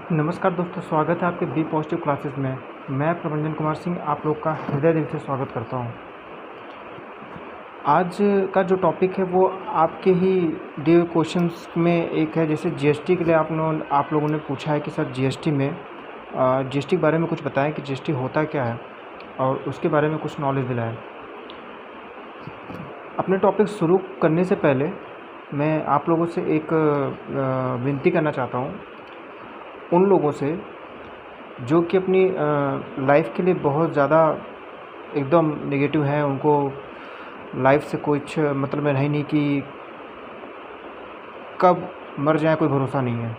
नमस्कार दोस्तों, स्वागत है आपके बी पॉजिटिव क्लासेस में। मैं प्रभंजन कुमार सिंह आप लोग का हृदय दिल से स्वागत करता हूं। आज का जो टॉपिक है वो आपके ही दिए क्वेश्चंस में एक है। जैसे जीएसटी के लिए आप लोगों ने पूछा है कि सर जीएसटी के बारे में कुछ बताएं कि जीएसटी होता क्या है और उसके बारे में कुछ नॉलेज दिलाएं। अपने टॉपिक शुरू करने से पहले मैं आप लोगों से एक विनती करना चाहता हूँ, उन लोगों से जो कि अपनी लाइफ के लिए बहुत ज़्यादा एकदम नेगेटिव हैं, उनको लाइफ से कुछ मतलब है नहीं कि कब मर जाए कोई भरोसा नहीं है।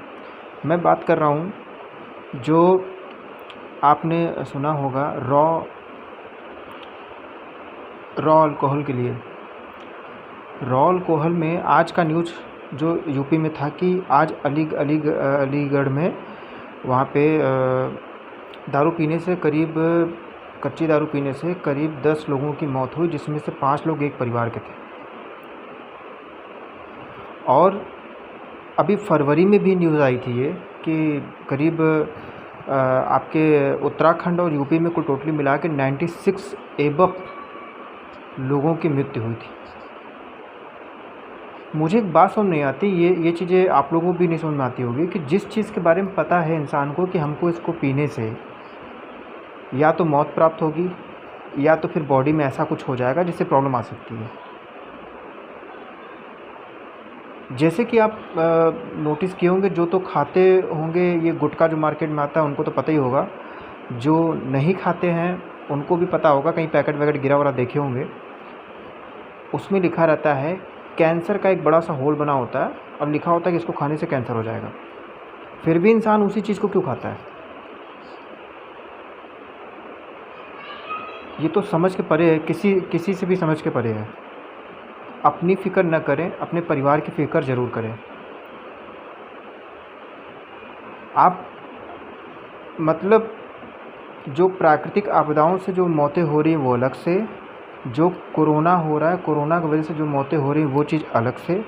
मैं बात कर रहा हूँ जो आपने सुना होगा रॉ अल्कोहल के लिए। रॉ अल्कोहल में आज का न्यूज़ जो यूपी में था कि आज अलीगढ़ में वहाँ पे कच्ची दारू पीने से करीब 10 लोगों की मौत हुई, जिसमें से 5 लोग एक परिवार के थे। और अभी फरवरी में भी न्यूज़ आई थी ये कि करीब आपके उत्तराखंड और यूपी में कुल टोटली मिला के 96 एबव लोगों की मृत्यु हुई थी। मुझे एक बात समझ नहीं आती, ये चीज़ें आप लोगों को भी नहीं समझ में आती होगी कि जिस चीज़ के बारे में पता है इंसान को कि हमको इसको पीने से या तो मौत प्राप्त होगी या तो फिर बॉडी में ऐसा कुछ हो जाएगा जिससे प्रॉब्लम आ सकती है। जैसे कि आप नोटिस किए होंगे, जो तो खाते होंगे ये गुटखा जो मार्केट में आता है उनको तो पता ही होगा, जो नहीं खाते हैं उनको भी पता होगा, कहीं पैकेट वैकेट गिरा वरा देखे होंगे, उसमें लिखा रहता है कैंसर का एक बड़ा सा होल बना होता है और लिखा होता है कि इसको खाने से कैंसर हो जाएगा। फिर भी इंसान उसी चीज़ को क्यों खाता है? ये तो समझ के परे है, किसी से भी समझ के परे है। अपनी फ़िक्र न करें, अपने परिवार की फ़िक्र ज़रूर करें। आप मतलब जो प्राकृतिक आपदाओं से जो मौतें हो रही हैं वो अलग से, जो कोरोना हो रहा है, कोरोना की वजह से जो मौतें हो रही हैं वो चीज़ अलग से,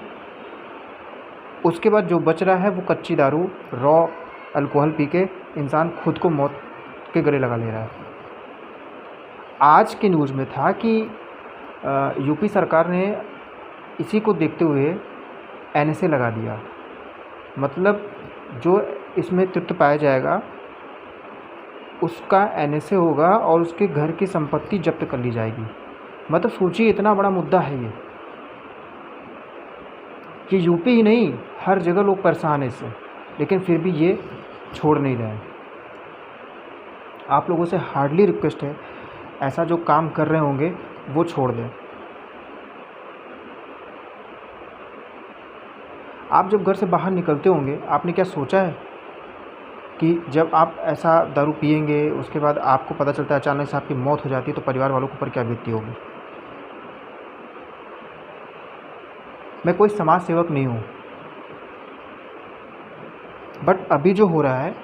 उसके बाद जो बच रहा है वो कच्ची दारू रॉ अल्कोहल पी के इंसान खुद को मौत के गले लगा ले रहा है। आज के न्यूज़ में था कि यूपी सरकार ने इसी को देखते हुए एनएसए लगा दिया। मतलब जो इसमें तृप्त पाया जाएगा उसका एनएसए होगा और उसके घर की संपत्ति जब्त कर ली जाएगी। मतलब सोचिए, इतना बड़ा मुद्दा है ये कि यूपी ही नहीं हर जगह लोग परेशान हैं इससे, लेकिन फिर भी ये छोड़ नहीं रहे हैं। आप लोगों से हार्डली रिक्वेस्ट है, ऐसा जो काम कर रहे होंगे वो छोड़ दें। आप जब घर से बाहर निकलते होंगे, आपने क्या सोचा है कि जब आप ऐसा दारू पिएंगे उसके बाद आपको पता चलता है अचानक से आपकी मौत हो जाती है तो परिवार वालों के ऊपर क्या बीतती होगी? मैं कोई समाज सेवक नहीं हूँ, बट अभी जो हो रहा है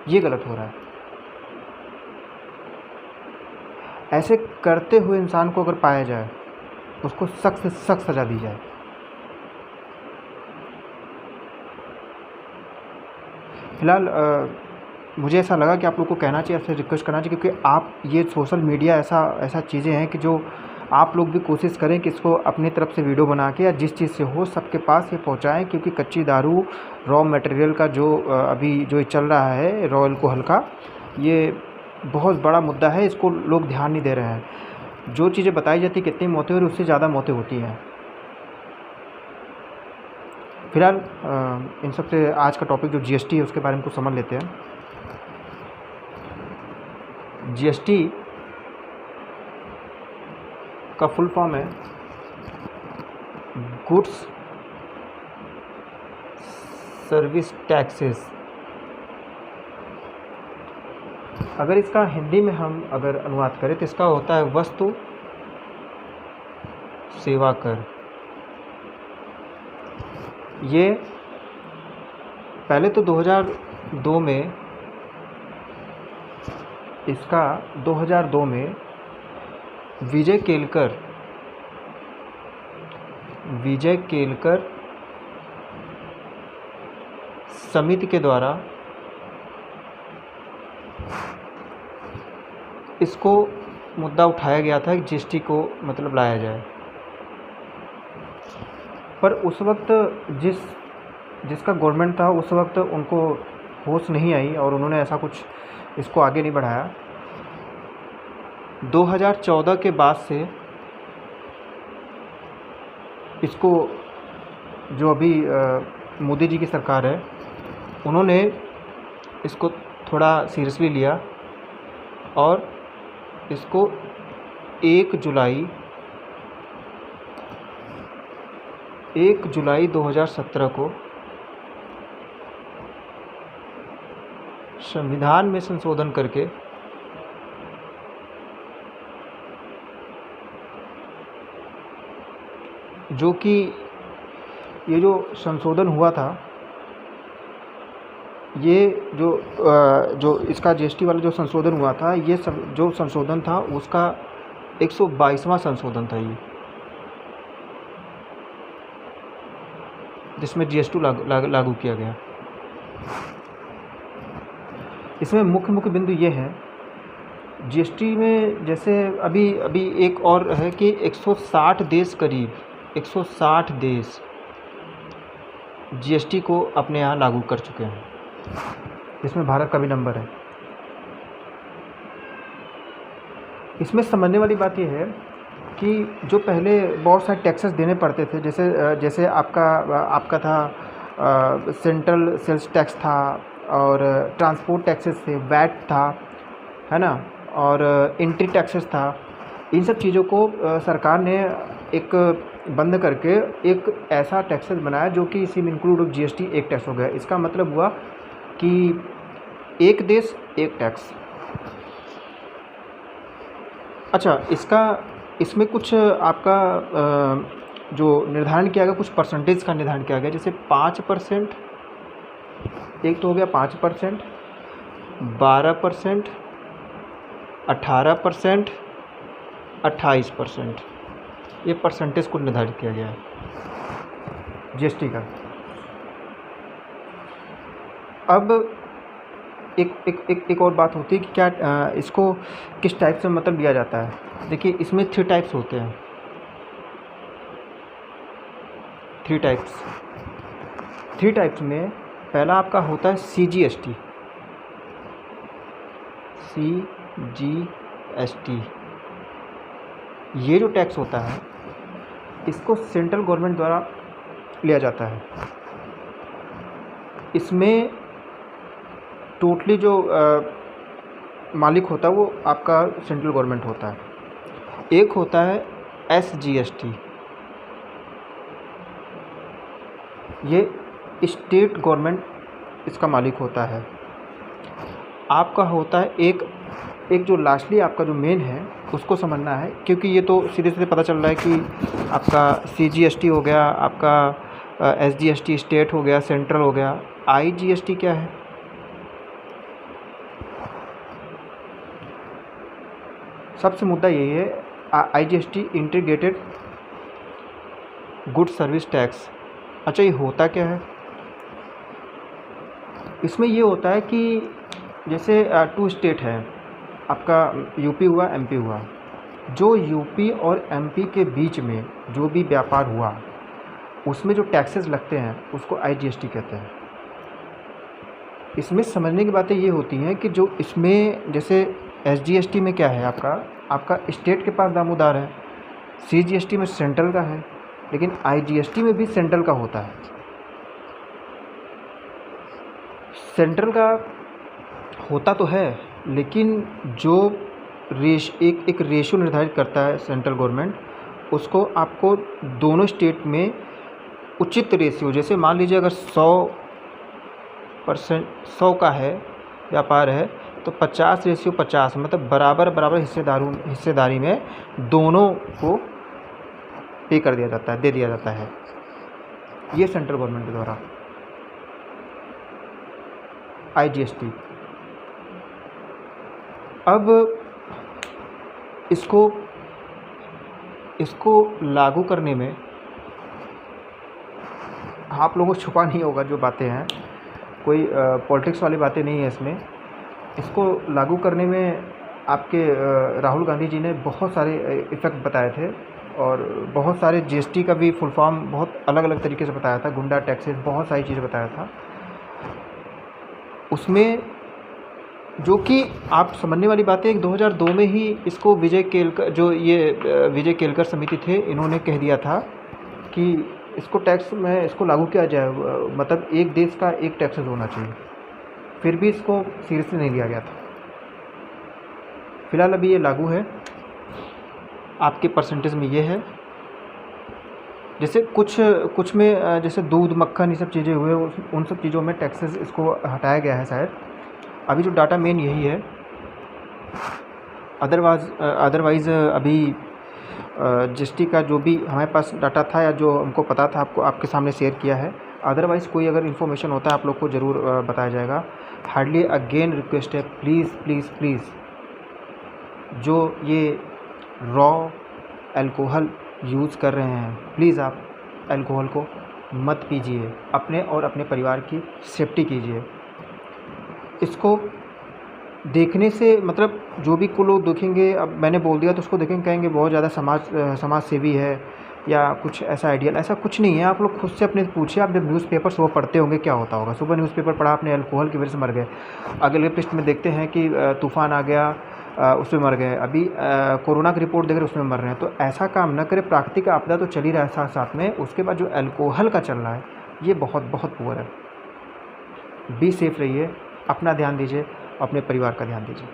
ये गलत हो रहा है। ऐसे करते हुए इंसान को अगर पाया जाए उसको सख्त से सख्त सज़ा दी जाए। फ़िलहाल मुझे ऐसा लगा कि आप लोग को कहना चाहिए, आपसे रिक्वेस्ट करना चाहिए, क्योंकि आप ये सोशल मीडिया ऐसा चीज़ें हैं कि जो आप लोग भी कोशिश करें कि इसको अपनी तरफ से वीडियो बना के या जिस चीज़ से हो सबके पास ये पहुंचाएं, क्योंकि कच्ची दारू रॉ मटेरियल का जो अभी जो चल रहा है रॉ अल्कोहल का, ये बहुत बड़ा मुद्दा है। इसको लोग ध्यान नहीं दे रहे हैं। जो चीज़ें बताई जाती है कितनी मौतें हो रही, उससे ज़्यादा मौतें होती हैं। फिलहाल इन सब से आज का टॉपिक जो जीएसटी है उसके बारे में कुछ समझ लेते हैं। जीएसटी का फुल फॉर्म है गुड्स सर्विस टैक्सेस। अगर इसका हिंदी में हम अगर अनुवाद करें तो इसका होता है वस्तु सेवा कर। ये पहले तो 2002 में विजय केलकर समिति के द्वारा इसको मुद्दा उठाया गया था कि जीएसटी को मतलब लाया जाए, पर उस वक्त जिसका गवर्नमेंट था उस वक्त उनको होश नहीं आई और उन्होंने ऐसा कुछ इसको आगे नहीं बढ़ाया। 2014 के बाद से इसको जो अभी मोदी जी की सरकार है उन्होंने इसको थोड़ा सीरियसली लिया और इसको 1 जुलाई 2017 को संविधान में संशोधन करके जो कि ये जो संशोधन हुआ था, ये जो इसका जीएसटी वाला जो संशोधन हुआ था, ये जो संशोधन था उसका 122वां संशोधन था ये, जिसमें जीएसटी लागू किया गया। इसमें मुख्य बिंदु ये है जीएसटी में, जैसे अभी एक और है कि 160 देश, करीब 160 देश जीएसटी को अपने यहाँ लागू कर चुके हैं, इसमें भारत का भी नंबर है। इसमें समझने वाली बात यह है कि जो पहले बहुत सारे टैक्सेस देने पड़ते थे, जैसे आपका था सेंट्रल सेल्स टैक्स था और ट्रांसपोर्ट टैक्सेस थे, वैट था, है ना, और एंट्री टैक्सेस था। इन सब चीज़ों को सरकार ने एक बंद करके एक ऐसा टैक्सेस बनाया जो कि इसी में इंक्लूड जीएसटी एक टैक्स हो गया। इसका मतलब हुआ कि एक देश एक टैक्स। अच्छा, इसमें कुछ आपका जो निर्धारण किया गया, कुछ परसेंटेज का निर्धारण किया गया, जैसे 5%, एक तो हो गया 5%, 12%, 18%, 28%, ये परसेंटेज को निर्धारित किया गया है जीएसटी का। अब एक और बात होती है कि क्या इसको किस टाइप से मतलब लिया जाता है। देखिए, इसमें 3 टाइप्स होते हैं, 3 टाइप्स में पहला आपका होता है CGST। ये जो टैक्स होता है इसको सेंट्रल गवर्नमेंट द्वारा लिया जाता है। इसमें टोटली जो मालिक होता है वो आपका सेंट्रल गवर्नमेंट होता है। एक होता है SGST, ये स्टेट गवर्नमेंट इसका मालिक होता है। आपका होता है एक जो लास्टली आपका जो मेन है उसको समझना है, क्योंकि ये तो सीधे सीधे पता चल रहा है कि आपका CGST हो गया, आपका SGST स्टेट हो गया, सेंट्रल हो गया। IGST क्या है? सबसे मुद्दा यही है, IGST integrated good service tax. अच्छा, ये होता क्या है? इसमें ये होता है कि जैसे 2 स्टेट है, आपका यूपी हुआ, MP हुआ। जो यूपी और MP के बीच में जो भी व्यापार हुआ उसमें जो टैक्सेस लगते हैं उसको IGST कहते हैं। इसमें समझने की बातें ये होती हैं कि जो इसमें जैसे SGST में क्या है, आपका स्टेट के पास दामोदार है, CGST में सेंट्रल का है, लेकिन IGST में भी सेंट्रल का होता है। सेंट्रल का होता तो है, लेकिन जो एक रेशियो निर्धारित करता है सेंट्रल गवर्नमेंट, उसको आपको दोनों स्टेट में उचित रेशियो, जैसे मान लीजिए अगर 100% का है व्यापार है तो 50:50, मतलब बराबर हिस्सेदारी में दोनों को पे कर दिया जाता है, दे दिया जाता है, ये सेंट्रल गवर्नमेंट के द्वारा IGST। अब इसको लागू करने में आप लोगों को छुपा नहीं होगा जो बातें हैं, कोई पॉलिटिक्स वाली बातें नहीं है इसमें। इसको लागू करने में आपके राहुल गांधी जी ने बहुत सारे इफ़ेक्ट बताए थे और बहुत सारे जीएसटी का भी फुल फॉर्म बहुत अलग अलग तरीके से बताया था, गुंडा टैक्सेस, बहुत सारी चीज़ें बताया था। उसमें जो कि आप समझने वाली बात है, 2002 में ही इसको विजय केलकर, जो ये विजय केलकर समिति थे, इन्होंने कह दिया था कि इसको टैक्स में इसको लागू किया जाए, मतलब एक देश का एक टैक्सेस होना चाहिए। फिर भी इसको सीरियसली नहीं लिया गया था। फ़िलहाल अभी ये लागू है, आपके परसेंटेज में ये है। जैसे कुछ में जैसे दूध, मक्खन, ये सब चीज़ें हुए, उन सब चीज़ों में टैक्सेस इसको हटाया गया है शायद। अभी जो डाटा मेन यही है। अदरवाइज़ अभी जीएसटी का जो भी हमारे पास डाटा था या जो हमको पता था, आपको आपके सामने शेयर किया है। अदरवाइज़ कोई अगर इन्फॉर्मेशन होता है आप लोग को ज़रूर बताया जाएगा। हार्डली अगेन रिक्वेस्ट है, प्लीज़ प्लीज़ प्लीज़, जो ये रॉ अल्कोहल यूज़ कर रहे हैं, प्लीज़ आप अल्कोहल को मत पीजिए। अपने और अपने परिवार की सेफ्टी कीजिए। इसको देखने से मतलब जो भी को लोग देखेंगे, अब मैंने बोल दिया तो उसको देखेंगे, कहेंगे बहुत ज़्यादा समाज सेवी है या कुछ ऐसा आइडियल, ऐसा कुछ नहीं है। आप लोग खुद से अपने पूछिए, आप जब न्यूज़पेपर सुबह पढ़ते होंगे क्या होता होगा। सुबह न्यूज़पेपर पढ़ा आपने, अल्कोहल की वजह से मर गए, अगले पृष्ठ में देखते हैं कि तूफ़ान आ गया, उसमें मर गए, अभी कोरोना की रिपोर्ट देख रहे उसमें मर रहे हैं। तो ऐसा काम न करें। प्राकृतिक आपदा तो चल ही रहा है साथ साथ में, उसके बाद जो अल्कोहल का चल रहा है ये बहुत बहुत पुअर है। बी सेफ रहिए, अपना ध्यान दीजिए, अपने परिवार का ध्यान दीजिए।